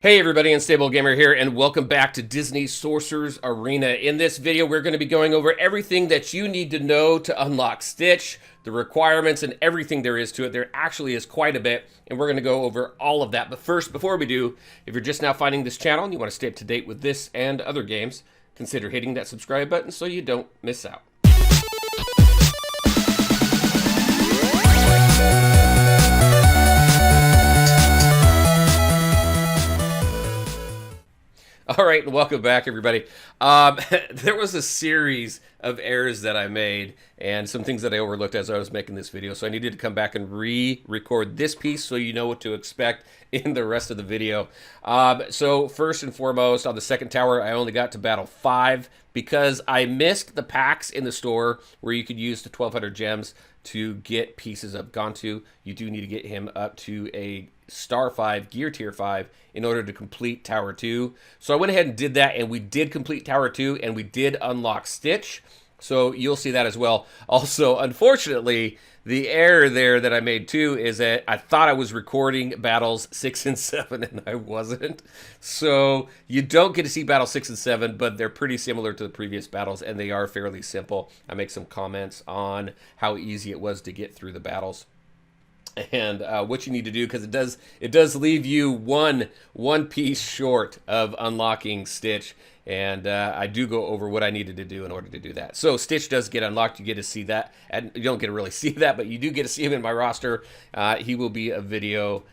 Hey everybody, Unstable Gamer here, and welcome back to Disney Sorcerer's Arena. In this video, we're going to be going over everything that you need to know to unlock Stitch, the requirements, and everything there is to it. There actually is quite a bit, and we're going to go over all of that. But first, before we do, if you're just now finding this channel and you want to stay up to date with this and other games, consider hitting that subscribe button so you don't miss out. All right, and welcome back, everybody. There was a series of errors that I made and some things that I overlooked as I was making this video, so I needed to come back and re-record this piece so you know what to expect in the rest of the video. So first and foremost, on the second tower, I only got to battle 5 because I missed the packs in the store where you could use the 1,200 gems to get pieces of Gantu. You do need to get him up to a Star 5, Gear Tier 5, in order to complete Tower 2. So I went ahead and did that, and we did complete Tower 2, and we did unlock Stitch. So you'll see that as well. Also, unfortunately, the error there that I made too is that I thought I was recording battles 6 and 7, and I wasn't. So you don't get to see battle 6 and 7, but they're pretty similar to the previous battles, and they are fairly simple. I make some comments on how easy it was to get through the battles and what you need to do, because it does leave you one piece short of unlocking Stitch, and I do go over what I needed to do in order to do that. So Stitch does get unlocked. You get to see that, and you don't get to really see that, but you do get to see him in my roster. He will be a video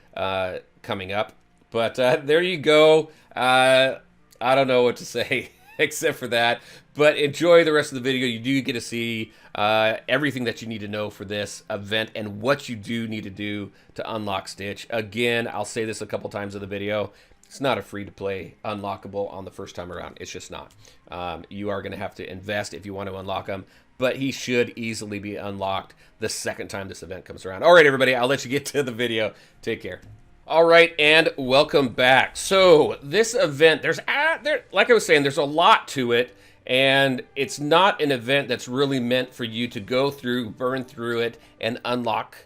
coming up, but there you go. I don't know what to say except for that, but enjoy the rest of the video. You do get to see everything that you need to know for this event and what you do need to do to unlock Stitch. Again, I'll say this a couple times in the video. It's not a free-to-play unlockable on the first time around. It's just not. You are going to have to invest if you want to unlock him, but he should easily be unlocked the second time this event comes around. All right, everybody, I'll let you get to the video. Take care. All right, and welcome back. So this event, like I was saying, there's a lot to it, and it's not an event that's really meant for you to go through, burn through it, and unlock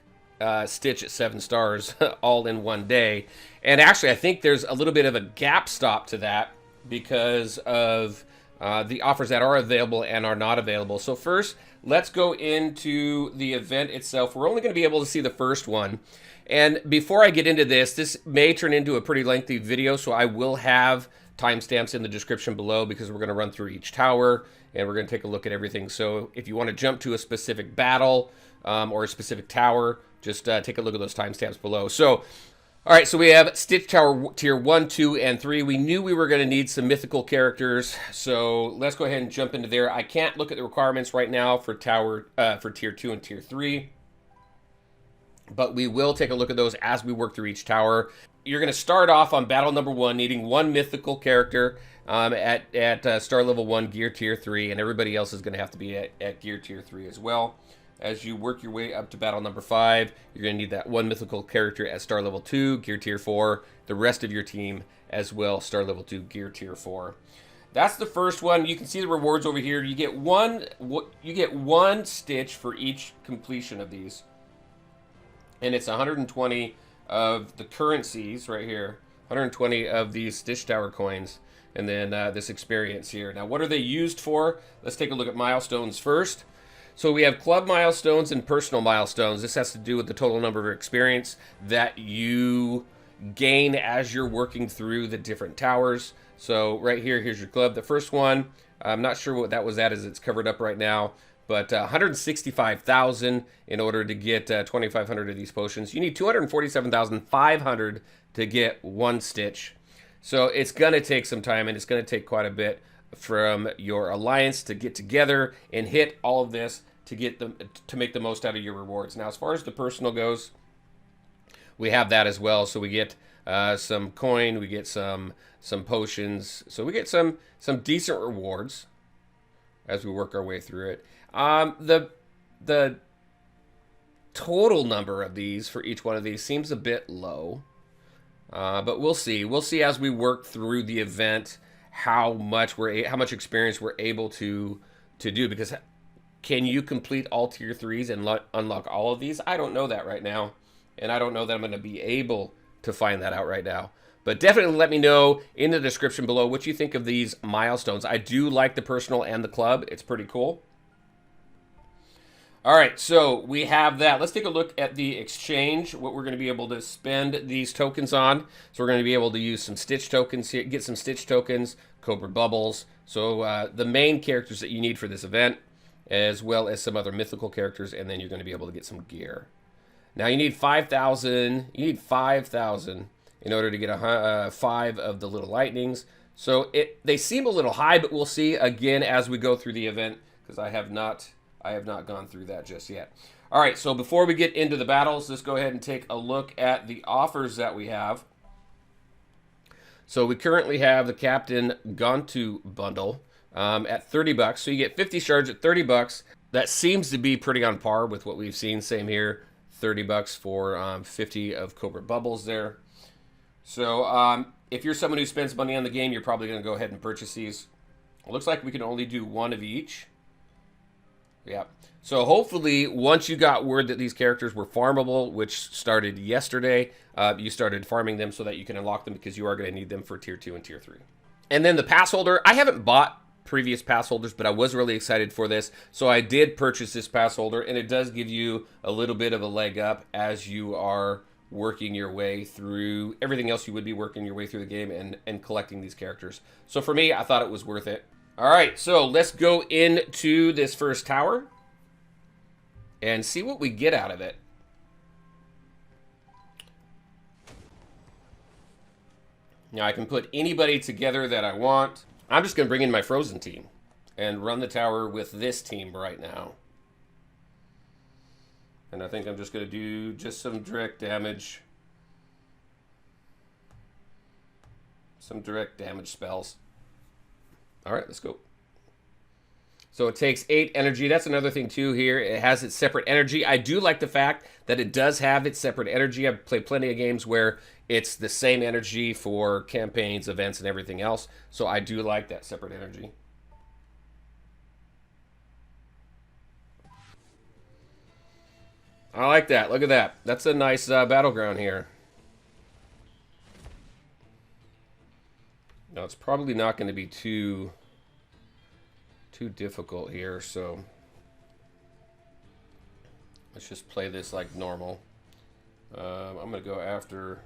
Stitch at 7 stars all in one day. And actually, I think there's a little bit of a gap stop to that because of the offers that are available and are not available. So first, let's go into the event itself. We're only going to be able to see the first one. And before I get into this, this may turn into a pretty lengthy video, so I will have timestamps in the description below because we're going to run through each tower and we're going to take a look at everything. So if you want to jump to a specific battle or a specific tower, just take a look at those timestamps below. So, all right, so we have Stitch Tower Tier 1, 2, and 3. We knew we were going to need some mythical characters, so let's go ahead and jump into there. I can't look at the requirements right now for Tier 2 and Tier 3. But we will take a look at those as we work through each tower. You're going to start off on battle number 1, needing 1 mythical character at star level 1, gear tier 3, and everybody else is going to have to be at gear tier 3 as well. As you work your way up to battle number 5, you're going to need that 1 mythical character at star level 2, gear tier 4, the rest of your team as well, star level 2, gear tier 4. That's the first one. You can see the rewards over here. You get one Stitch for each completion of these. And it's 120 of the currencies right here, 120 of these Stitch Tower coins, and then this experience here. Now, what are they used for? Let's take a look at milestones first. So we have club milestones and personal milestones. This has to do with the total number of experience that you gain as you're working through the different towers. So right here, here's your club. The first one, I'm not sure what that was at as it's covered up right now, but 165,000 in order to get 2,500 of these potions. You need 247,500 to get 1 Stitch. So it's going to take some time, and it's going to take quite a bit from your alliance to get together and hit all of this to make the most out of your rewards. Now, as far as the personal goes, we have that as well. So we get some coin, we get some potions, so we get some decent rewards as we work our way through it. The total number of these for each one of these seems a bit low, but we'll see. We'll see as we work through the event how much experience we're able to do. Because can you complete all tier 3s and unlock all of these? I don't know that right now, and I don't know that I'm going to be able to find that out right now. But definitely let me know in the description below what you think of these milestones. I do like the personal and the club. It's pretty cool. All right, so we have that. Let's take a look at the exchange, what we're going to be able to spend these tokens on. So we're going to be able to use some Stitch tokens here, get some Stitch tokens, Cobra Bubbles. So the main characters that you need for this event, as well as some other mythical characters, and then you're going to be able to get some gear. Now you need 5,000. You need 5,000 in order to get 5 of the little lightnings. So they seem a little high, but we'll see again as we go through the event, because I have not gone through that just yet. All right, so before we get into the battles, let's go ahead and take a look at the offers that we have. So we currently have the Captain Gontu bundle at 30 bucks. So you get 50 shards at 30 bucks. That seems to be pretty on par with what we've seen. Same here, 30 bucks for 50 of Cobra Bubbles there. So if you're someone who spends money on the game, you're probably going to go ahead and purchase these. It looks like we can only do one of each. Yeah. So hopefully, once you got word that these characters were farmable, which started yesterday, you started farming them so that you can unlock them, because you are going to need them for Tier 2 and Tier 3. And then the pass holder, I haven't bought previous pass holders, but I was really excited for this. So I did purchase this pass holder, and it does give you a little bit of a leg up as you are working your way through everything else you would be working your way through the game and collecting these characters. So for me, I thought it was worth it. All right, so let's go into this first tower and see what we get out of it. Now I can put anybody together that I want. I'm just going to bring in my Frozen team and run the tower with this team right now. And I think I'm just going to do just some direct damage. Some direct damage spells. All right, let's go. So it takes 8 energy. That's another thing too here. It has its separate energy. I do like the fact that it does have its separate energy. I've played plenty of games where it's the same energy for campaigns, events, and everything else. So I do like that separate energy. I like that. Look at that. That's a nice battleground here. Now it's probably not going to be too difficult here, so let's just play this like normal. I'm going to go after...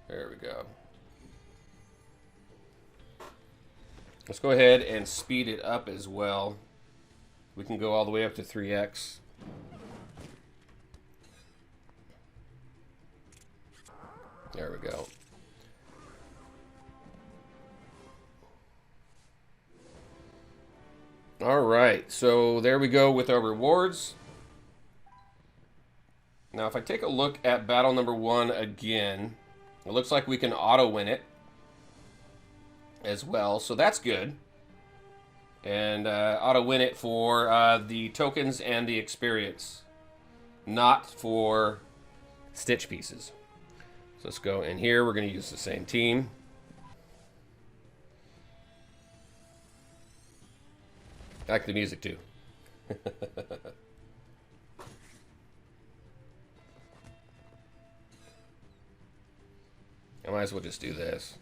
There we go. Let's go ahead and speed it up as well. We can go all the way up to 3x. There we go. All right, so there we go with our rewards. Now, if I take a look at battle number 1 again, it looks like we can auto-win it as well, so that's good. And auto-win it for the tokens and the experience, not for Stitch pieces. So let's go in here. We're going to use the same team. I like the music too. I might as well just do this.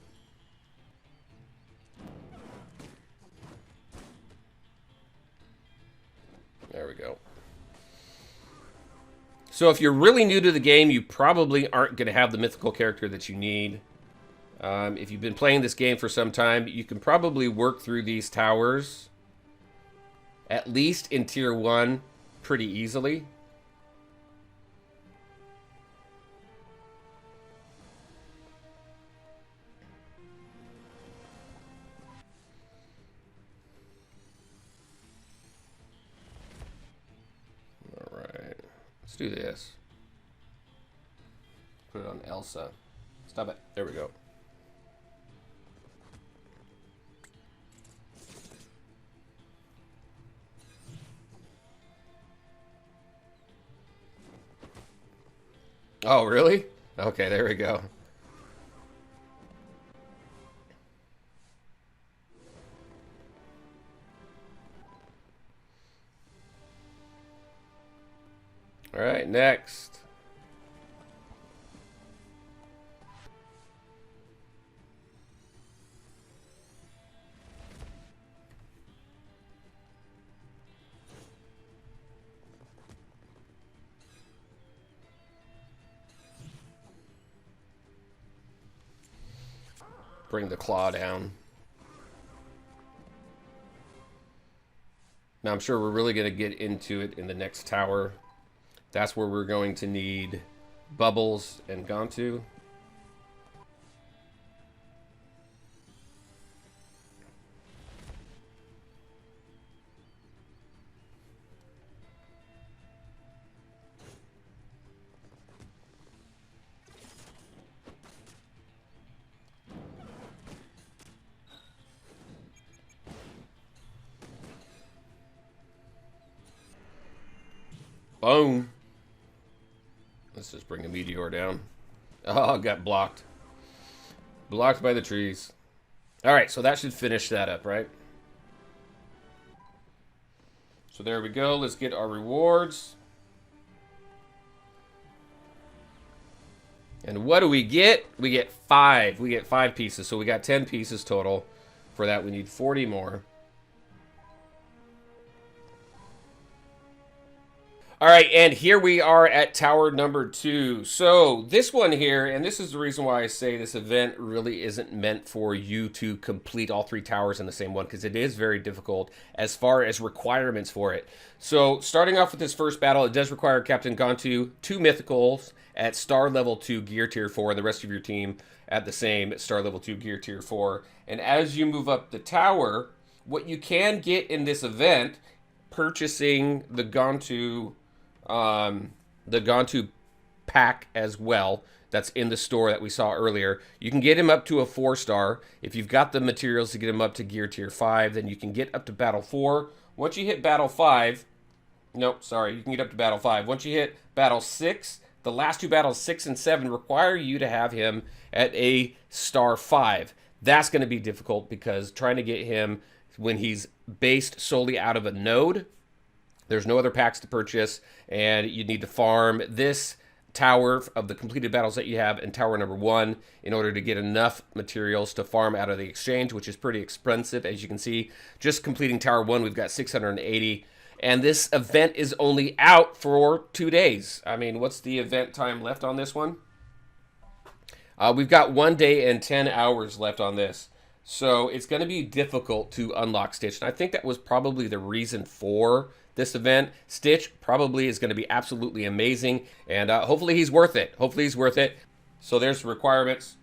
There we go. So if you're really new to the game, you probably aren't going to have the mythical character that you need. If you've been playing this game for some time, you can probably work through these towers, at least in Tier 1, pretty easily. All right, let's do this. Put it on Elsa. Stop it. There we go. Oh, really? Okay, there we go. All right, next. bring the claw down. Now I'm sure we're really going to get into it in the next tower. That's where we're going to need Bubbles and Gantu. Boom. Let's just bring a meteor down. Oh, got blocked. Blocked by the trees. All right, so that should finish that up, right? So there we go. Let's get our rewards. And what do we get? We get 5. We get 5 pieces. So we got 10 pieces total. For that, we need 40 more. All right, and here we are at tower number 2. So this one here, and this is the reason why I say this event really isn't meant for you to complete all 3 towers in the same one, because it is very difficult as far as requirements for it. So starting off with this first battle, it does require Captain Gantu 2 mythicals at star level 2 gear tier 4, and the rest of your team at the same star level 2 gear tier 4. And as you move up the tower, what you can get in this event, purchasing the Gantu pack as well, that's in the store that we saw earlier. You can get him up to a 4-star. If you've got the materials to get him up to gear tier 5, then you can get up to battle 4. Once you hit battle 5, nope, sorry, you can get up to battle 5. Once you hit battle 6, the last 2 battles, 6 and 7, require you to have him at a star 5. That's going to be difficult because trying to get him when he's based solely out of a node, there's no other packs to purchase, and you need to farm this tower of the completed battles that you have in tower number 1 in order to get enough materials to farm out of the exchange, which is pretty expensive. As you can see, just completing tower 1, we've got 680, and this event is only out for 2 days. I mean, what's the event time left on this one? We've got 1 day and 10 hours left on this. So it's going to be difficult to unlock Stitch, and I think that was probably the reason for this event. Stitch probably is going to be absolutely amazing, and hopefully he's worth it. Hopefully he's worth it. So there's the requirements.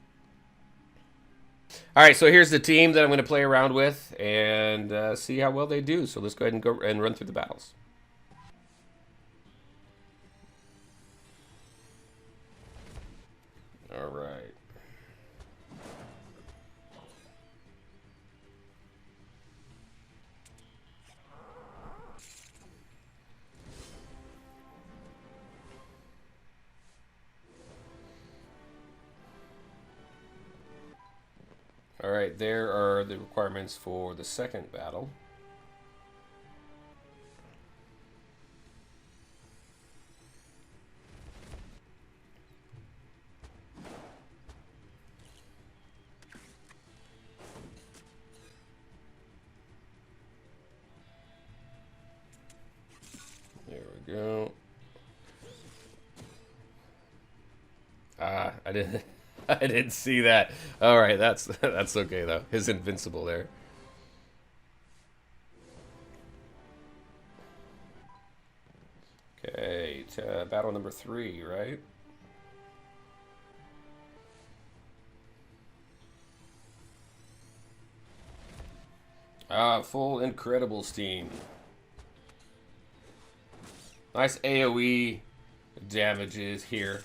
All right, so here's the team that I'm going to play around with and see how well they do. So let's go ahead and go and run through the battles. All right. All right, there are the requirements for the second battle. There we go. I didn't I didn't see that. All right, that's okay though. His invincible there. Okay, battle number 3, right? Full Incredibles team. Nice AoE damages here.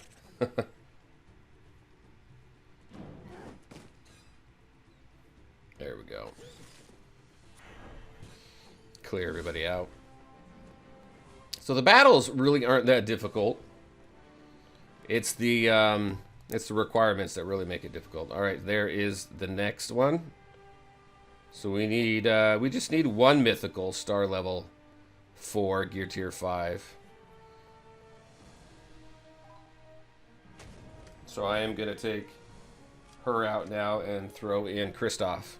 There we go. Clear everybody out. So the battles really aren't that difficult. It's the requirements that really make it difficult. All right, there is the next one. So we need we just need 1 mythical star level 4 gear tier 5. So I am gonna take her out now and throw in Kristoff.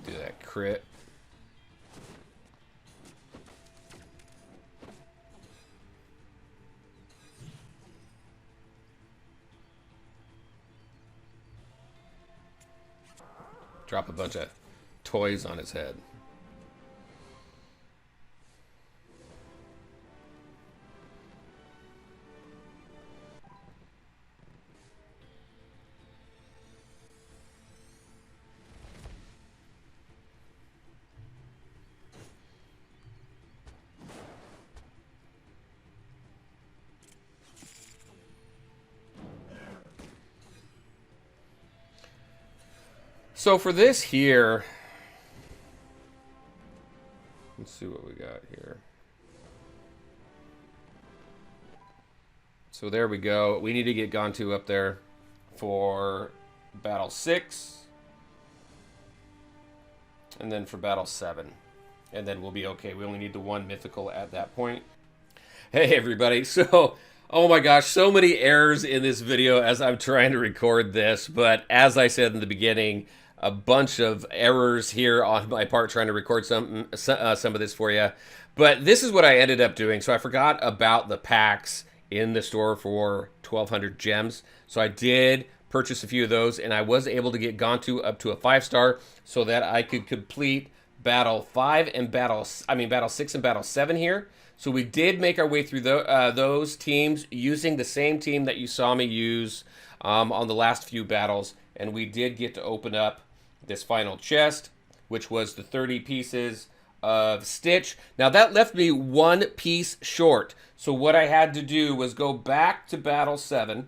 Do that crit. drop a bunch of toys on his head. So for this here, let's see what we got here. So there we go. We need to get Gantu up there for Battle 6. And then for Battle 7. And then we'll be okay. We only need the one mythical at that point. Hey everybody. So, oh my gosh, so many errors in this video as I'm trying to record this. But as I said in the beginning, a bunch of errors here on my part trying to record some of this for you. But this is what I ended up doing. So I forgot about the packs in the store for 1,200 gems. So I did purchase a few of those, and I was able to get Gantu up to a 5-star so that I could complete Battle 5 and Battle 6 and Battle 7 here. So we did make our way through those teams using the same team that you saw me use on the last few battles. And we did get to open up this final chest, which was the 30 pieces of Stitch. Now that left me one piece short. So what I had to do was go back to Battle 7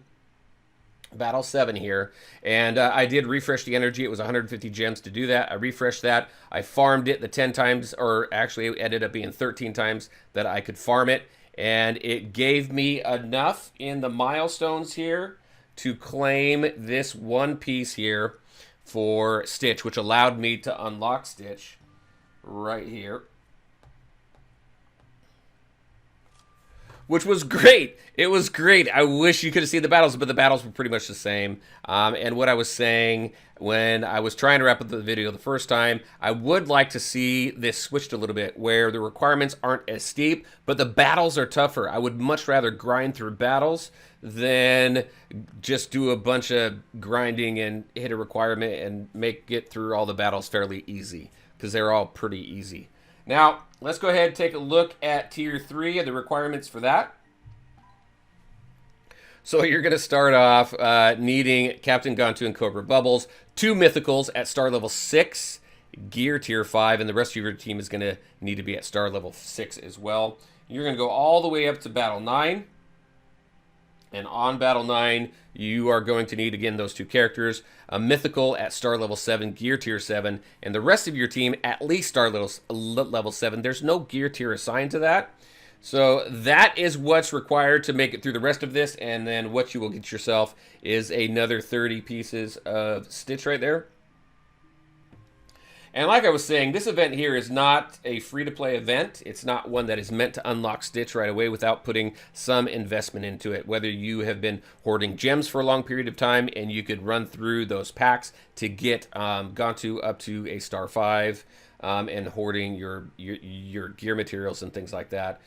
here, and I did refresh the energy. It was 150 gems to do that. I refreshed that. I farmed it the 10 times, or actually it ended up being 13 times that I could farm it, and it gave me enough in the milestones here to claim this one piece here for Stitch, which allowed me to unlock Stitch right here, which was great. It was great. I wish you could have seen the battles, but the battles were pretty much the same. And what I was saying when I was trying to wrap up the video the first time, I would like to see this switched a little bit, where the requirements aren't as steep, but the battles are tougher. I would much rather grind through battles than just do a bunch of grinding and hit a requirement and make it through all the battles fairly easy, because they're all pretty easy. Now, let's go ahead and take a look at Tier 3 and the requirements for that. So you're going to start off needing Captain Gantu and Cobra Bubbles, 2 mythicals at star level 6, gear tier 5, and the rest of your team is going to need to be at star level 6 as well. You're going to go all the way up to Battle 9. And on Battle 9, you are going to need, again, those 2 characters, a mythical at star level 7, gear tier 7, and the rest of your team at least star level 7. There's no gear tier assigned to that. So that is what's required to make it through the rest of this, and then what you will get yourself is another 30 pieces of Stitch right there. And like I was saying, this event here is not a free-to-play event. It's not one that is meant to unlock Stitch right away without putting some investment into it. Whether you have been hoarding gems for a long period of time and you could run through those packs to get Gantu up to a star 5 and hoarding your gear materials and things like that,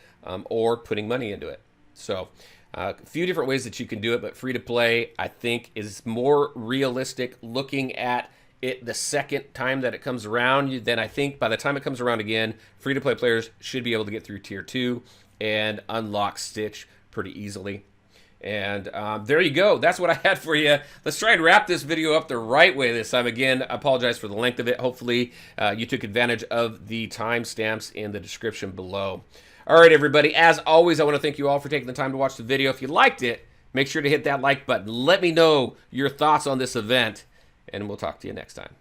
or putting money into it. So a few different ways that you can do it, but free-to-play, I think, is more realistic looking at it the second time that it comes around. Then I think by the time it comes around again, free-to-play players should be able to get through Tier 2 and unlock Stitch pretty easily. And there you go. That's what I had for you. Let's try and wrap this video up the right way this time. Again, I apologize for the length of it. Hopefully you took advantage of the timestamps in the description below. All right, everybody. As always, I want to thank you all for taking the time to watch the video. If you liked it, make sure to hit that like button. Let me know your thoughts on this event, and we'll talk to you next time.